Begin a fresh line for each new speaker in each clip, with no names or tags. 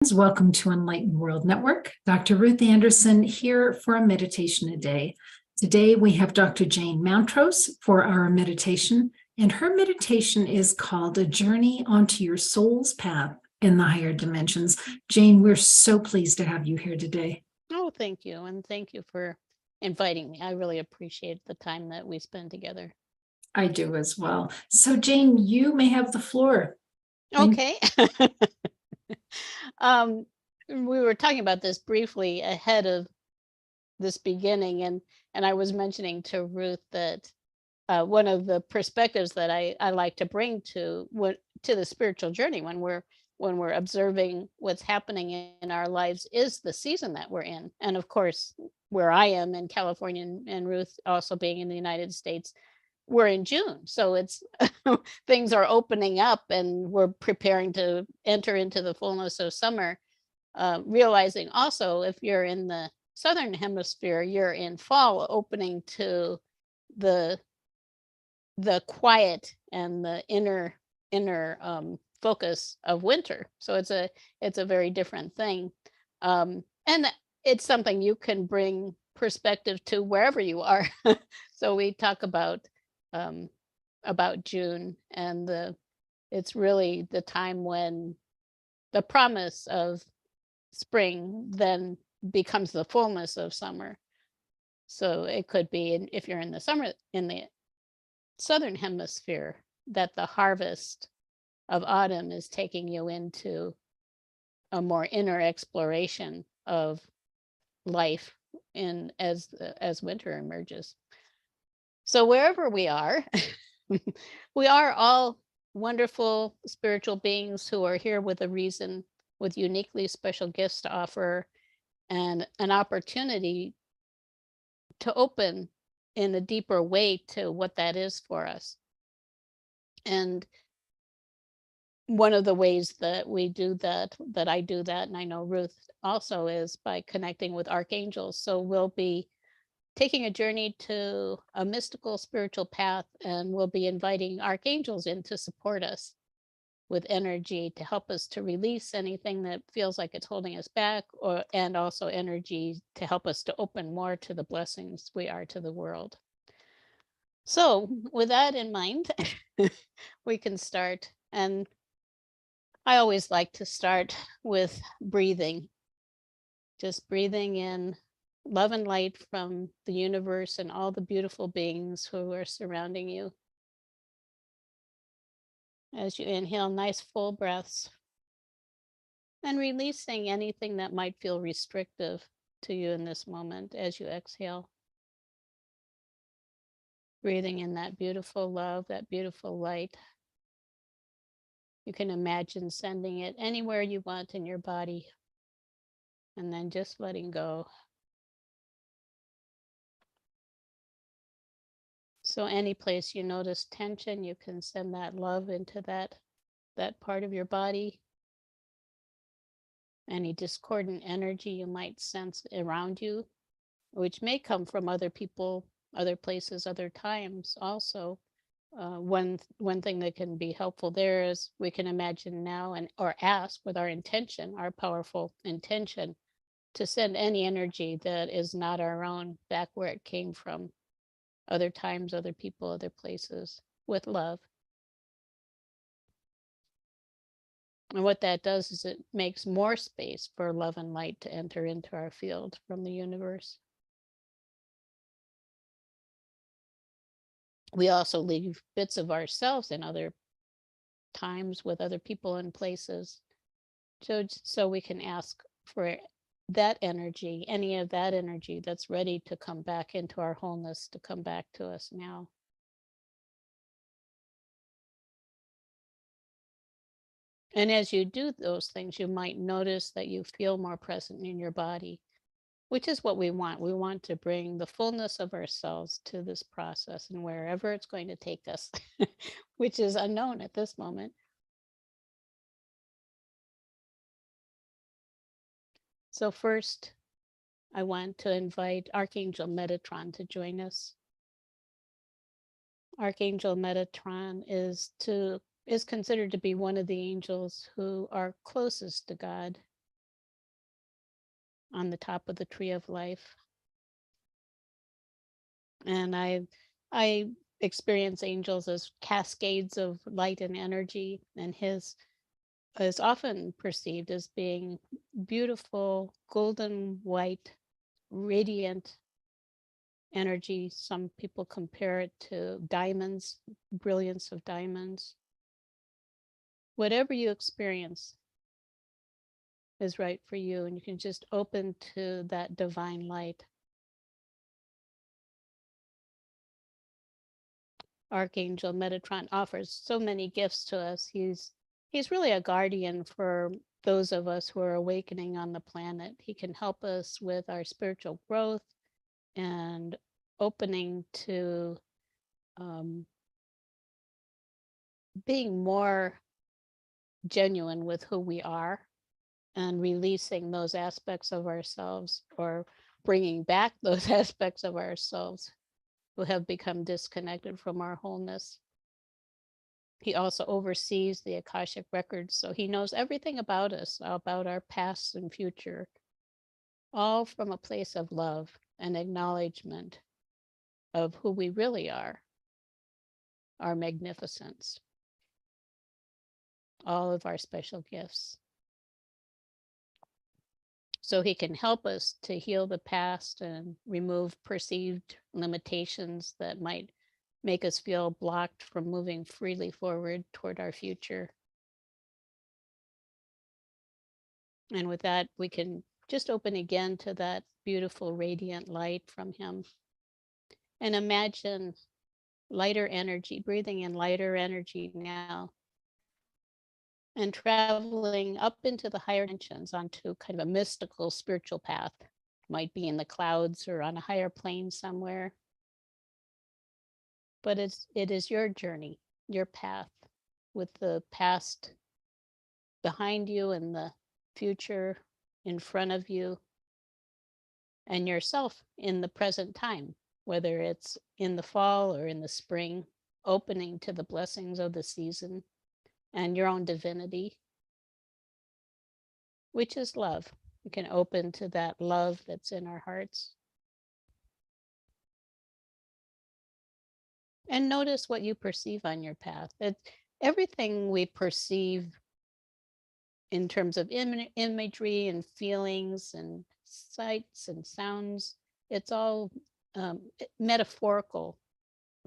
Welcome to Enlightened World Network. Dr. Ruth Anderson here for a meditation a day. Today we have Dr. Jane Mountrose for our meditation, and her meditation is called A Journey Onto Your Soul's Path in the Higher Dimensions. Jane, we're so pleased to have you here today.
Oh, thank you. And thank you for inviting me. I really appreciate the time that we spend together.
I do as well. So Jane, you may have the floor.
Okay. We were talking about this briefly ahead of this beginning, and I was mentioning to Ruth that one of the perspectives that I like to bring to the spiritual journey when we're observing what's happening in our lives is the season that we're in. And of course, where I am in California, and Ruth also being in the United States, we're in June. So it's things are opening up and we're preparing to enter into the fullness of summer. Realizing also, if you're in the southern hemisphere, you're in fall, opening to the quiet and the inner focus of winter. So it's a very different thing, and it's something you can bring perspective to wherever you are. So we talk about June, and it's really the time when the promise of spring then becomes the fullness of summer. So it could be, if you're in the southern hemisphere, that the harvest of autumn is taking you into a more inner exploration of life as winter emerges. So wherever we are, we are all wonderful spiritual beings who are here with a reason, with uniquely special gifts to offer, and an opportunity to open in a deeper way to what that is for us. And one of the ways that we do that I do that, and I know Ruth also, is by connecting with archangels. So we'll be taking a journey to a mystical spiritual path, and we'll be inviting archangels in to support us with energy to help us to release anything that feels like it's holding us back, and also energy to help us to open more to the blessings we are to the world. So with that in mind, we can start. And I always like to start with breathing, just breathing in love and light from the universe and all the beautiful beings who are surrounding you. As you inhale, nice full breaths, and releasing anything that might feel restrictive to you in this moment as you exhale. Breathing in that beautiful love, that beautiful light. You can imagine sending it anywhere you want in your body, and then just letting go. So any place you notice tension, you can send that love into that part of your body. Any discordant energy you might sense around you, which may come from other people, other places, other times also. One thing that can be helpful there is we can imagine now or ask with our intention, our powerful intention, to send any energy that is not our own back where it came from, other times, other people, other places, with love. And what that does is it makes more space for love and light to enter into our field from the universe. We also leave bits of ourselves in other times with other people and places. So we can ask for that energy, any of that energy that's ready to come back into our wholeness, to come back to us now. And as you do those things, you might notice that you feel more present in your body, which is what we want. We want to bring the fullness of ourselves to this process, and wherever it's going to take us, which is unknown at this moment. So first, I want to invite Archangel Metatron to join us. Archangel Metatron is considered to be one of the angels who are closest to God. on the top of the tree of life. And I experience angels as cascades of light and energy, and his is often perceived as being beautiful, golden white, radiant energy. Some people compare it to diamonds, brilliance of diamonds. Whatever you experience is right for you, and you can just open to that divine light. Archangel Metatron offers so many gifts to us. He's really a guardian for those of us who are awakening on the planet. He can help us with our spiritual growth and opening to being more genuine with who we are and releasing those aspects of ourselves, or bringing back those aspects of ourselves who have become disconnected from our wholeness. He also oversees the Akashic records, so he knows everything about us, about our past and future, all from a place of love and acknowledgement of who we really are, our magnificence, all of our special gifts. So he can help us to heal the past and remove perceived limitations that might make us feel blocked from moving freely forward toward our future. And with that, we can just open again to that beautiful, radiant light from him. And imagine lighter energy, breathing in lighter energy now, and traveling up into the higher dimensions onto kind of a mystical spiritual path. Might be in the clouds or on a higher plane somewhere. But it is your journey, your path, with the past behind you and the future in front of you, and yourself in the present time, whether it's in the fall or in the spring, opening to the blessings of the season and your own divinity, which is love. We can open to that love that's in our hearts. And notice what you perceive on your path. Everything we perceive in terms of imagery and feelings and sights and sounds, it's all metaphorical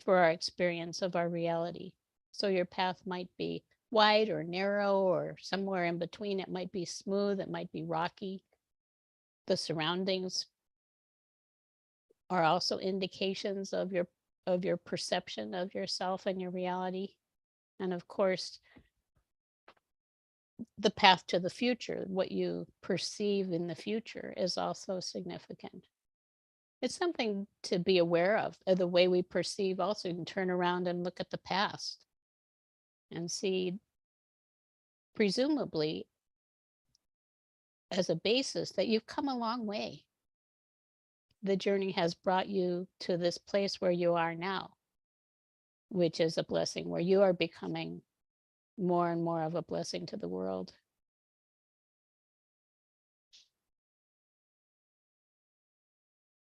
for our experience of our reality. So your path might be wide or narrow or somewhere in between. It might be smooth, it might be rocky. The surroundings are also indications of your perception of yourself and your reality. And of course, the path to the future, what you perceive in the future, is also significant. It's something to be aware of. The way we perceive also, you can turn around and look at the past and see, presumably, as a basis, that you've come a long way. The journey has brought you to this place where you are now, which is a blessing, where you are becoming more and more of a blessing to the world.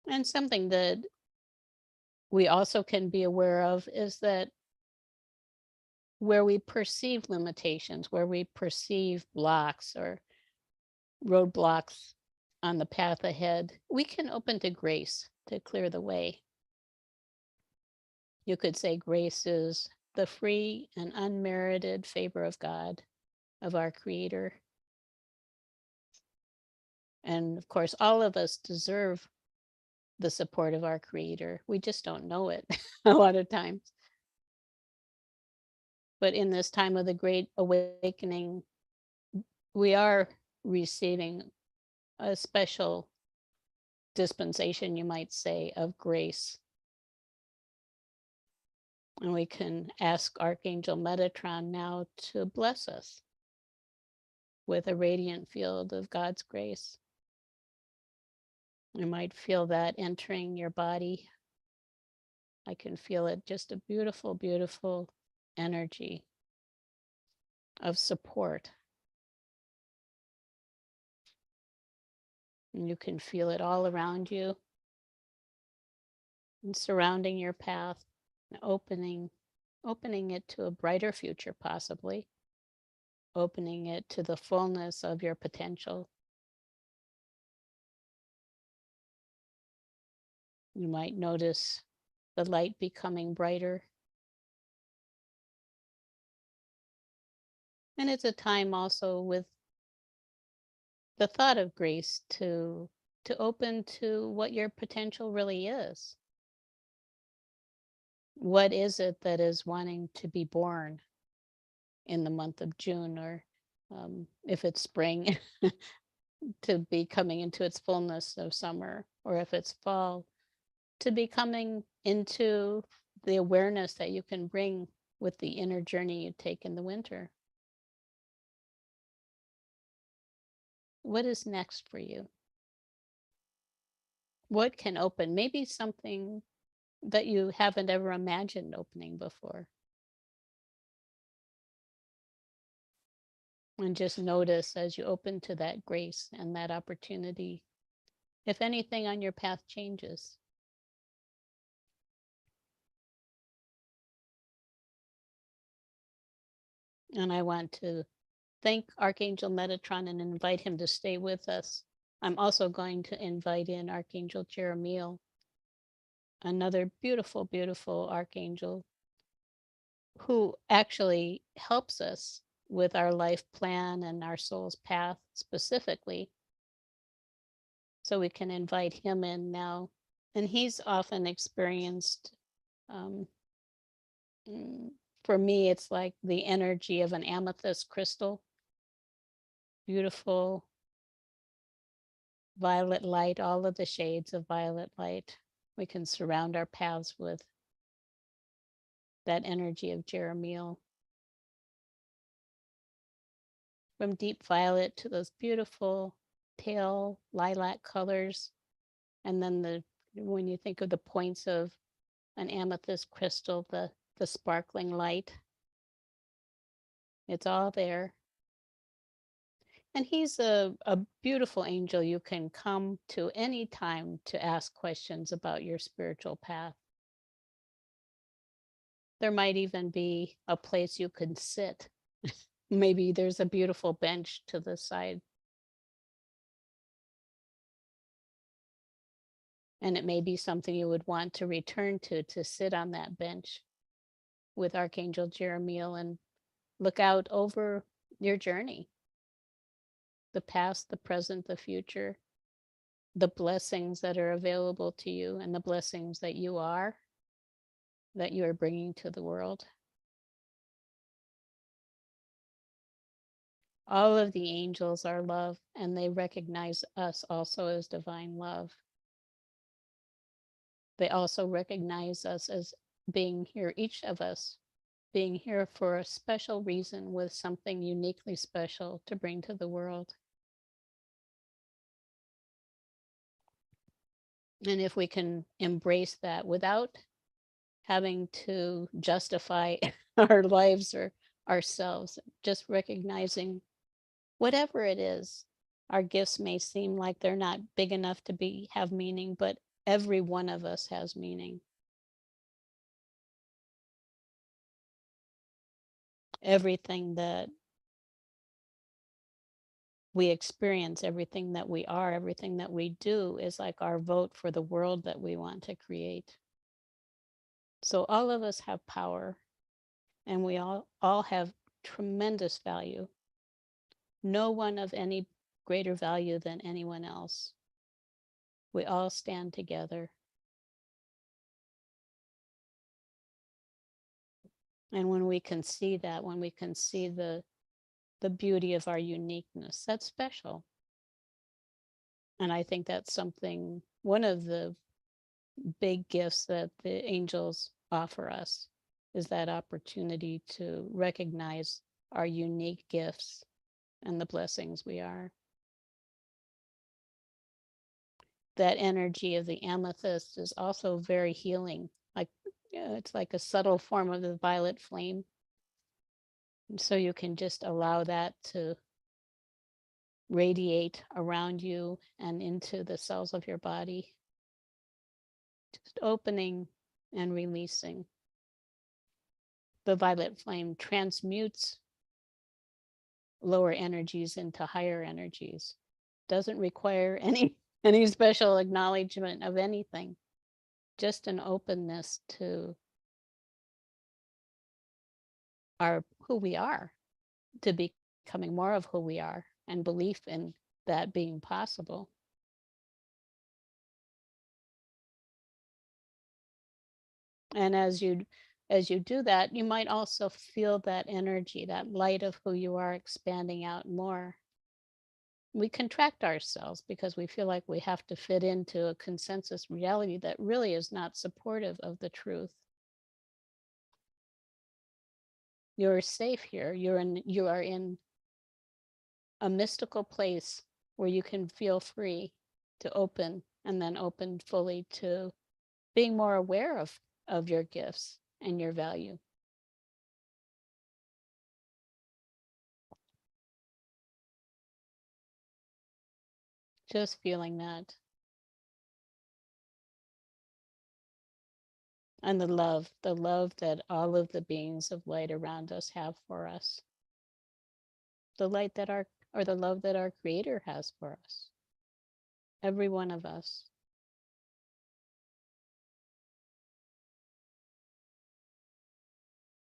And something that we also can be aware of is that where we perceive limitations, where we perceive blocks or roadblocks on the path ahead, we can open to grace to clear the way. You could say grace is the free and unmerited favor of God, of our Creator. And of course, all of us deserve the support of our Creator. We just don't know it a lot of times. But in this time of the Great Awakening, we are receiving a special dispensation, you might say, of grace. And we can ask Archangel Metatron now to bless us with a radiant field of God's grace. You might feel that entering your body. I can feel it, just a beautiful, beautiful energy of support. And you can feel it all around you and surrounding your path, and opening it to a brighter future, possibly opening it to the fullness of your potential. You might notice the light becoming brighter. And it's a time also with the thought of grace to open to what your potential really is. What is it that is wanting to be born in the month of June, or if it's spring, to be coming into its fullness of summer, or if it's fall, to be coming into the awareness that you can bring with the inner journey you take in the winter. What is next for you? What can open? Maybe something that you haven't ever imagined opening before. And just notice as you open to that grace and that opportunity, if anything on your path changes. And I want to thank Archangel Metatron and invite him to stay with us. I'm also going to invite in Archangel Jeremiel, another beautiful, beautiful archangel who actually helps us with our life plan and our soul's path specifically. So we can invite him in now. And he's often experienced, um, for me, it's like the energy of an amethyst crystal, beautiful violet light, all of the shades of violet light. We can surround our paths with that energy of Jeremiel. From deep violet to those beautiful pale lilac colors. And then when you think of the points of an amethyst crystal, the sparkling light, it's all there. And he's a beautiful angel you can come to any time to ask questions about your spiritual path. There might even be a place you can sit. Maybe there's a beautiful bench to the side. And it may be something you would want to return to sit on that bench with Archangel Jeremiel and look out over your journey, the past, the present, the future, the blessings that are available to you, and the blessings that you are bringing to the world. All of the angels are love, and they recognize us also as divine love. They also recognize us as being here, each of us being here for a special reason with something uniquely special to bring to the world. And if we can embrace that without having to justify our lives or ourselves, just recognizing whatever it is, our gifts may seem like they're not big enough to have meaning, but every one of us has meaning. Everything that we experience, everything that we are, everything that we do is like our vote for the world that we want to create. So all of us have power, and we all have tremendous value. No one of any greater value than anyone else. We all stand together. And when we can see that, when we can see the beauty of our uniqueness, that's special. And I think that's something, one of the big gifts that the angels offer us is that opportunity to recognize our unique gifts and the blessings we are. That energy of the amethyst is also very healing. Like, it's like a subtle form of the violet flame. And so you can just allow that to radiate around you and into the cells of your body. Just opening and releasing. The violet flame transmutes lower energies into higher energies. Doesn't require any special acknowledgement of anything. Just an openness to who we are, to becoming more of who we are, and belief in that being possible. And as you do that, you might also feel that energy, that light of who you are expanding out more. We contract ourselves because we feel like we have to fit into a consensus reality that really is not supportive of the truth. You're safe here. You are in a mystical place where you can feel free to open, and then open fully to being more aware of your gifts and your value. Just feeling that. And the love that all of the beings of light around us have for us. The light the love that our Creator has for us. Every one of us.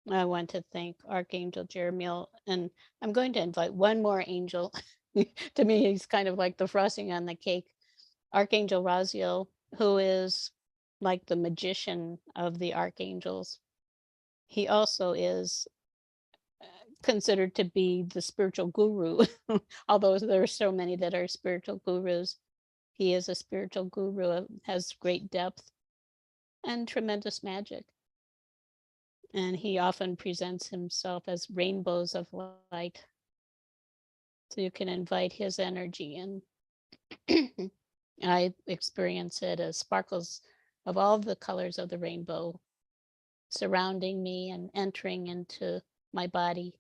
I want to thank Archangel Jeremiel, and I'm going to invite one more angel. To me, he's kind of like the frosting on the cake. Archangel Raziel, who is like the magician of the archangels. He also is considered to be the spiritual guru. Although there are so many that are spiritual gurus, he is a spiritual guru, has great depth and tremendous magic. And he often presents himself as rainbows of light. So you can invite his energy in. I experience it as sparkles of all the colors of the rainbow surrounding me and entering into my body.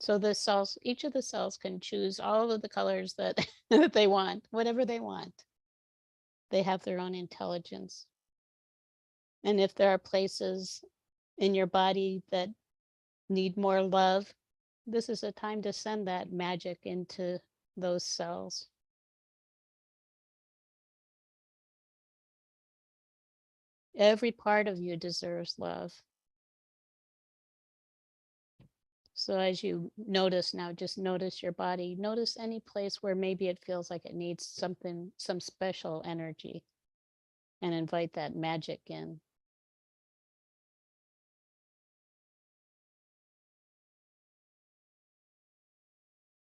So the cells, each of the cells can choose all of the colors that, that they want, whatever they want. They have their own intelligence. And if there are places in your body that need more love, this is a time to send that magic into those cells. Every part of you deserves love. So as you notice now, just notice your body. Notice any place where maybe it feels like it needs some special energy, and invite that magic in.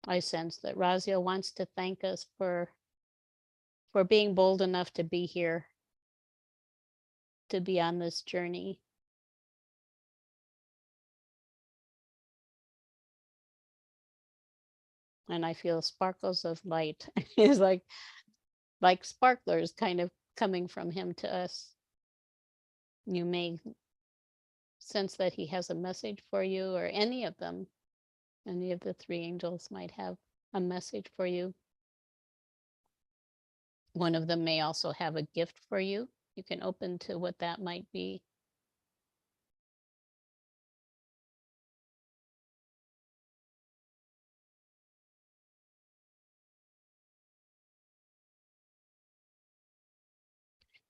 I sense that Raziel wants to thank us for being bold enough to be here, to be on this journey. And I feel sparkles of light. It's like sparklers kind of coming from him to us. You may sense that he has a message for you, or any of them. Any of the three angels might have a message for you. One of them may also have a gift for you. You can open to what that might be.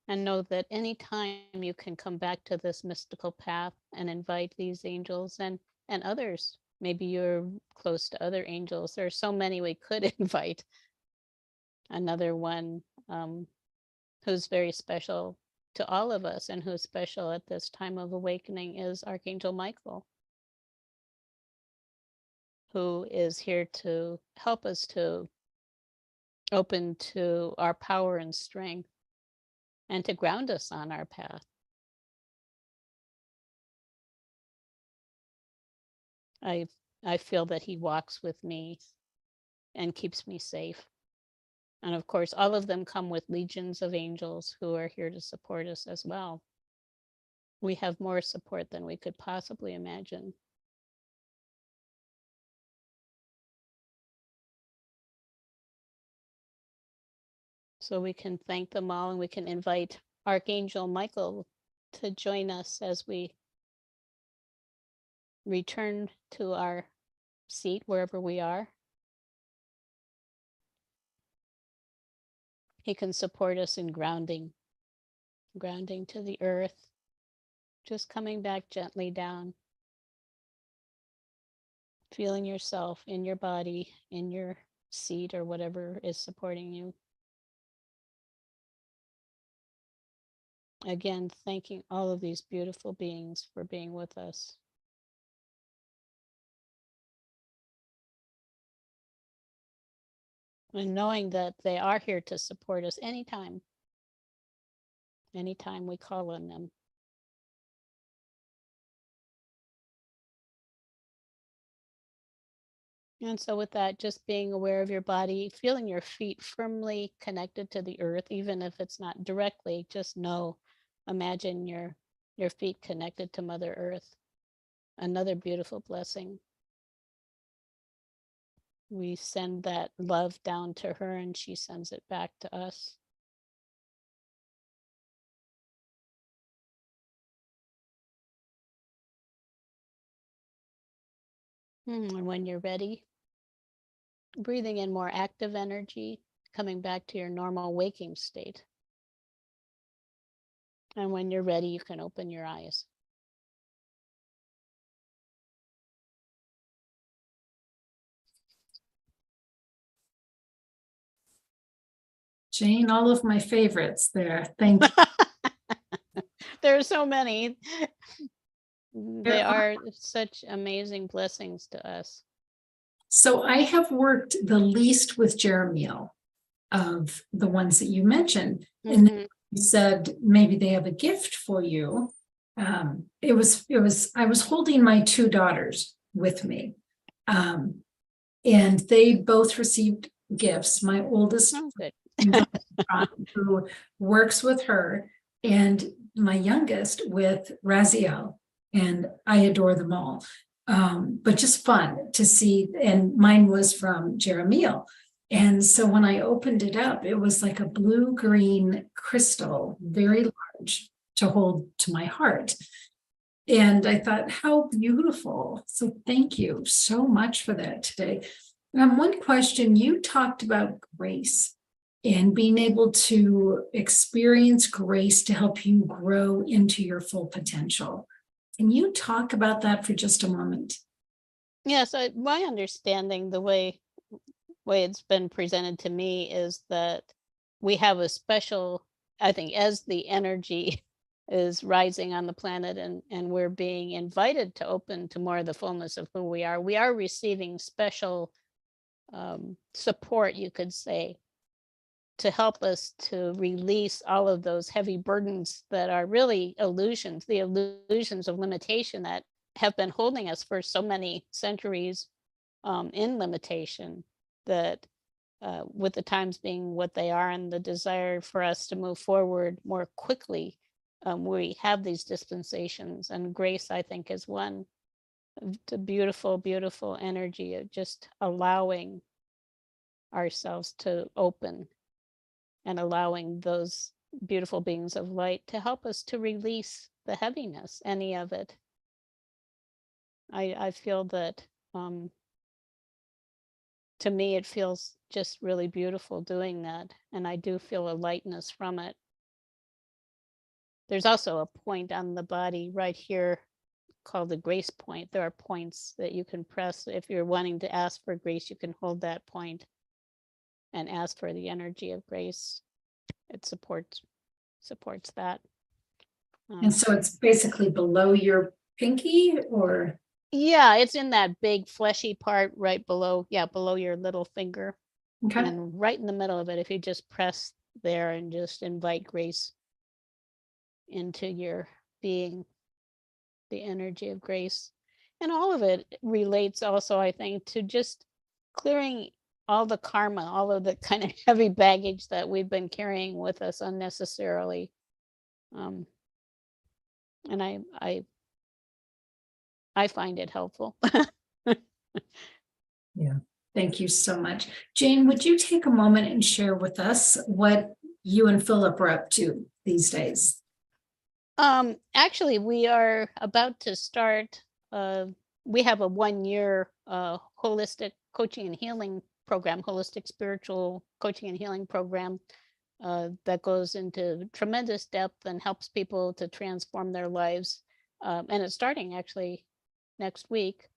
And know that anytime you can come back to this mystical path and invite these angels and others. Maybe you're close to other angels. There are so many we could invite. Another one who's very special to all of us and who's special at this time of awakening is Archangel Michael, who is here to help us to open to our power and strength, and to ground us on our path. I feel that he walks with me and keeps me safe. And of course, all of them come with legions of angels who are here to support us as well. We have more support than we could possibly imagine. So we can thank them all, and we can invite Archangel Michael to join us as we return to our seat wherever we are. He can support us in grounding to the earth, just coming back gently down, feeling yourself in your body, in your seat, or whatever is supporting you. Again, thanking all of these beautiful beings for being with us. And knowing that they are here to support us anytime we call on them. And so with that, just being aware of your body, feeling your feet firmly connected to the earth, even if it's not directly, just imagine your feet connected to Mother Earth. Another beautiful blessing. We send that love down to her, and she sends it back to us. And when you're ready, breathing in more active energy, coming back to your normal waking state. And when you're ready, you can open your eyes.
Jane, all of my favorites there. Thank you.
There are so many. They
There
are such amazing blessings to us.
So I have worked the least with Jeremiel of the ones that you mentioned. And then you said maybe they have a gift for you. I was holding my two daughters with me. And they both received gifts. My oldest, who works with her, and my youngest with Raziel. And I adore them all. But just fun to see. And mine was from Jeremiel. And so when I opened it up, it was like a blue-green crystal, very large, to hold to my heart. And I thought, how beautiful. So thank you so much for that today. One question, you talked about grace and being able to experience grace to help you grow into your full potential. Can you talk about that for just a moment?
Yes, my understanding, the way it's been presented to me, is that we have a special, I think, as the energy is rising on the planet, and we're being invited to open to more of the fullness of who we are receiving special support, you could say, to help us to release all of those heavy burdens that are really illusions, the illusions of limitation that have been holding us for so many centuries in limitation, that with the times being what they are and the desire for us to move forward more quickly, we have these dispensations, and grace, I think, is one. The beautiful, beautiful energy of just allowing ourselves to open and allowing those beautiful beings of light to help us to release the heaviness, any of it. I feel that to me, it feels just really beautiful doing that, and I do feel a lightness from it. There's also a point on the body right here called the grace point. There are points that you can press. If you're wanting to ask for grace, you can hold that point and ask for the energy of grace. It supports that.
And so it's basically below your pinky, or?
Yeah, it's in that big fleshy part right below your little finger.
Okay.
And right in the middle of it, if you just press there and just invite grace into your being, the energy of grace. And all of it relates also, I think, to just clearing all the karma, all of the kind of heavy baggage that we've been carrying with us unnecessarily. And I find it helpful.
Yeah. Thank you so much. Jane, would you take a moment and share with us what you and Philip are up to these days?
Actually, we are about to start, we have a 1-year holistic coaching and healing program, holistic spiritual coaching and healing program that goes into tremendous depth and helps people to transform their lives. And it's starting actually next week.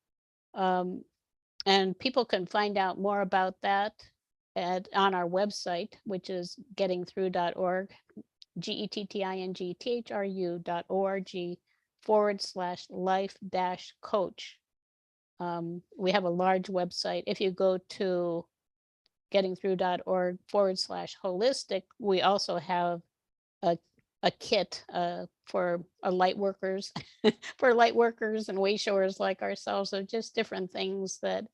And people can find out more about that on our website, which is gettingthrough.org, gettingthrough.org/life-coach. We have a large website. If you go to gettingthrough.org/holistic, we also have a kit for light workers, for light workers and way showers like ourselves. So just different things that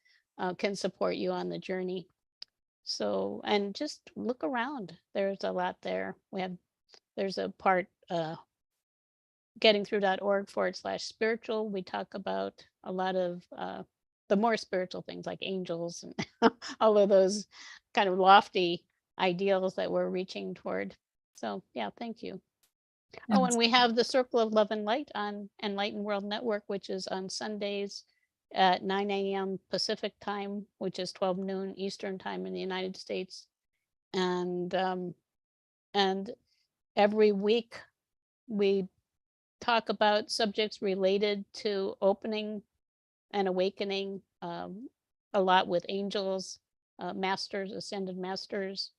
can support you on the journey. So, and just look around. There's a lot there. There's a part, gettingthrough.org/spiritual. We talk about a lot of the more spiritual things like angels and all of those kind of lofty ideals that we're reaching toward. So yeah, thank you. Oh, and we have the Circle of Love and Light on Enlightened World Network, which is on Sundays at 9 a.m. Pacific time, which is 12 noon Eastern time in the United States. And every week we talk about subjects related to opening and awakening, a lot with angels, masters, ascended masters.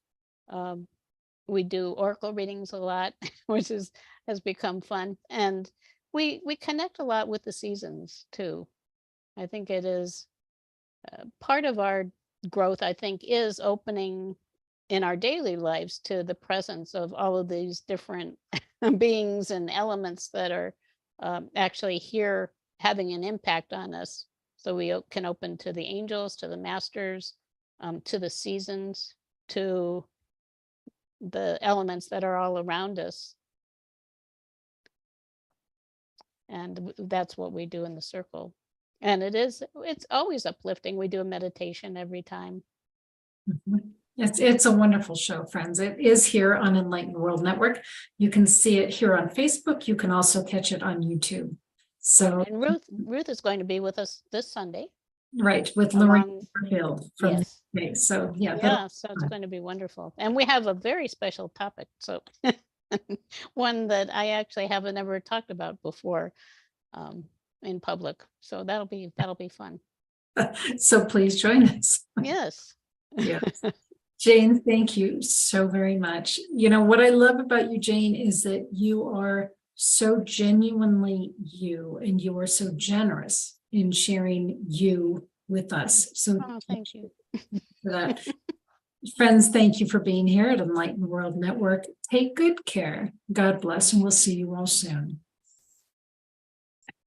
We do oracle readings a lot, which has become fun. And we connect a lot with the seasons too. I think it is part of our growth, I think, is opening in our daily lives to the presence of all of these different beings and elements that are actually here having an impact on us. So we can open to the angels, to the masters, to the seasons, to the elements that are all around us. And that's what we do in the circle. And it's always uplifting. We do a meditation every time.
It's a wonderful show, friends. It is here on Enlightened World Network. You can see it here on Facebook. You can also catch it on YouTube. So,
and Ruth is going to be with us this Sunday.
Right, with Lorraine Hill from
yes.
the So
yeah, so it's going to be wonderful. And we have a very special topic. So one that I actually haven't ever talked about before in public. So that'll be fun.
So please join us.
Yes.
Yes. Jane, thank you so very much. You know, what I love about you, Jane, is that you are so genuinely you, and you are so generous in sharing you with us. So
thank you
for that. Friends, thank you for being here at Enlightened World Network. Take good care. God bless, and we'll see you all soon.